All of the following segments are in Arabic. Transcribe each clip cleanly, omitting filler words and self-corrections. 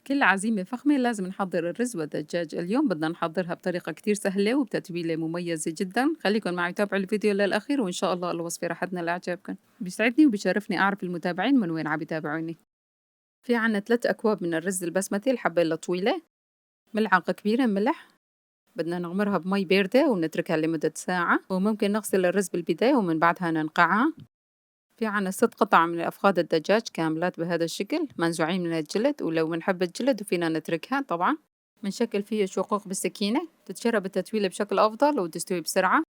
كل عزيمة فخمة لازم نحضر الرز والدجاج. اليوم بدنا نحضرها بطريقة كتير سهلة وبتتبيلة مميزة جدا. خليكن معي تابعوا الفيديو للأخير وإن شاء الله الوصفة رح تنال إعجابكم. بيسعدني وبيشرفني أعرف المتابعين من وين عم يتابعوني. في عنا 3 أكواب من الرز البسمتي الحبة الطويلة، ملعقة كبيرة ملح، بدنا نغمرها بمي باردة ونتركها لمدة ساعة، وممكن نغسل الرز بالبداية ومن بعدها ننقعها. في عنا 6 قطع من أفخاذ الدجاج كاملات بهذا الشكل منزوعين من الجلد، ولو بنحب الجلد وفينا نتركها طبعا. بنشكل فيه شقوق بالسكينة تتشرب التتويلة بشكل أفضل وتستوي بسرعة.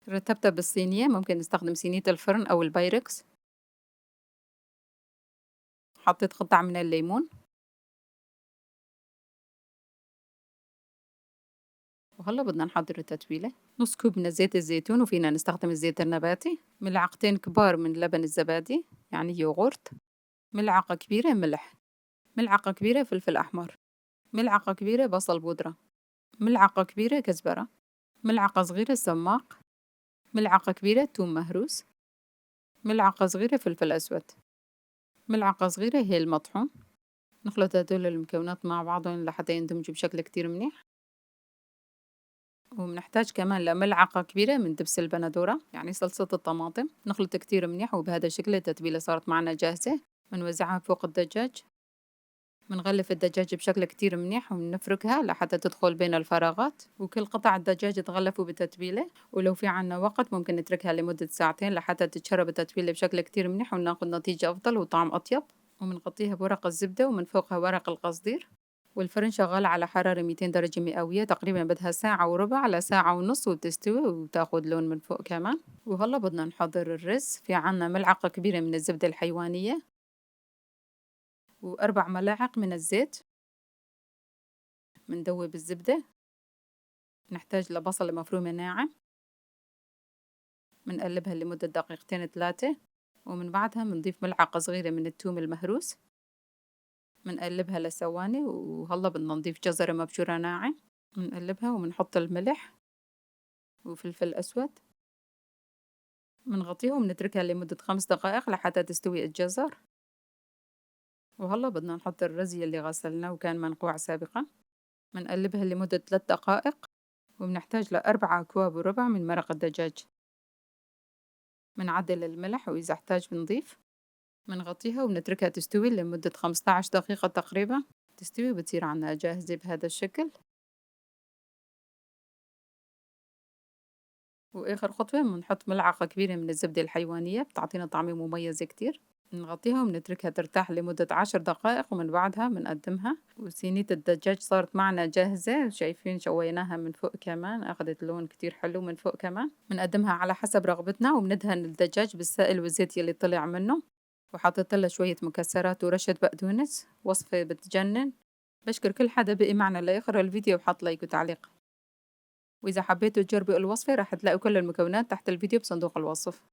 رتبتها بالصينية، ممكن نستخدم صينية الفرن أو البايركس. حطيت قطع من الليمون، وهلا بدنا نحضر التتويلة. نص كوب من زيت الزيتون وفينا نستخدم الزيت النباتي، ملعقتين كبار من لبن الزبادي يعني يوغورت، ملعقة كبيرة ملح، ملعقة كبيرة فلفل أحمر، ملعقة كبيرة بصل بودرة، ملعقة كبيرة كزبرة، ملعقة صغيرة سماق، ملعقة كبيرة توم مهروس، ملعقة صغيرة فلفل أسود، ملعقة صغيرة هيل مطحون. نخلط هدول المكونات مع بعضهم لحتى يندمجوا بشكل كتير منيح. وبنحتاج كمان لملعقة كبيرة من دبس البندورة يعني صلصة الطماطم. نخلط كتير منيح وبهذا الشكل التتبيلة صارت معنا جاهزة. بنوزعها فوق الدجاج، بنغلف الدجاج بشكل كتير منيح وبنفركها لحتى تدخل بين الفراغات، وكل قطع الدجاج تغلفوا بتتبيلة. ولو في عنا وقت ممكن نتركها لمدة ساعتين لحتى تتشرب التتبيلة بشكل كتير منيح وناخد نتيجة أفضل وطعم أطيب. وبنغطيها بورق الزبدة ومن فوقها ورق القصدير. والفرن شغال على حرارة 200 درجة مئوية، تقريبا بدها ساعة وربع لساعة ونص وتستوي وتاخد لون من فوق كمان. وهلا بدنا نحضر الرز. في عنا ملعقة كبيرة من الزبدة الحيوانية، و4 ملاعق من الزيت. مندوب الزبدة. نحتاج لبصلة مفرومة ناعم، منقلبها لمدة دقيقتين 3، ومن بعدها منضيف ملعقة صغيرة من الثوم المهروس، منقلبها لثواني. وهلا بدنا نضيف جزرة مبشورة ناعم، منقلبها ومنحط الملح وفلفل أسود، منغطيها ومنتركها لمدة 5 دقائق لحتى تستوي الجزر. وهلا بدنا نحط الرز يلي غسلناه وكان منقوع سابقا، منقلبها لمدة 3 دقائق. وبنحتاج ل4 أكواب وربع من مرق الدجاج. منعدل الملح وإذا احتاج بنضيف. منغطيها وبنتركها تستوي لمدة 15 دقيقة تقريبا. تستوي وبتصير عنا جاهزة بهذا الشكل. وآخر خطوة بنحط ملعقة كبيرة من الزبدة الحيوانية بتعطينا طعمة مميزة كتير. نغطيها وبنتركها ترتاح لمدة 10 دقائق ومن بعدها بنقدمها. وصينية الدجاج صارت معنا جاهزة، شايفين شويناها من فوق كمان أخذت لون كتير حلو من فوق كمان. بنقدمها على حسب رغبتنا وبندهن الدجاج بالسائل والزيت يلي طلع منه. وحطيت لها شوية مكسرات ورشة بقدونس. وصفة بتجنن. بشكر كل حدا بقي معنا لآخر الفيديو وحط لايك وتعليق. وإذا حبيتوا تجربوا الوصفة رح تلاقوا كل المكونات تحت الفيديو بصندوق الوصف.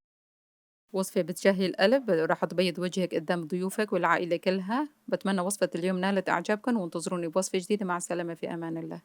وصفة بتشهي القلب، رح تبيض وجهك قدام ضيوفك والعائلة كلها. بتمنى وصفة اليوم نالت إعجابكم وانتظروني بوصفة جديدة. مع السلامة، في أمان الله.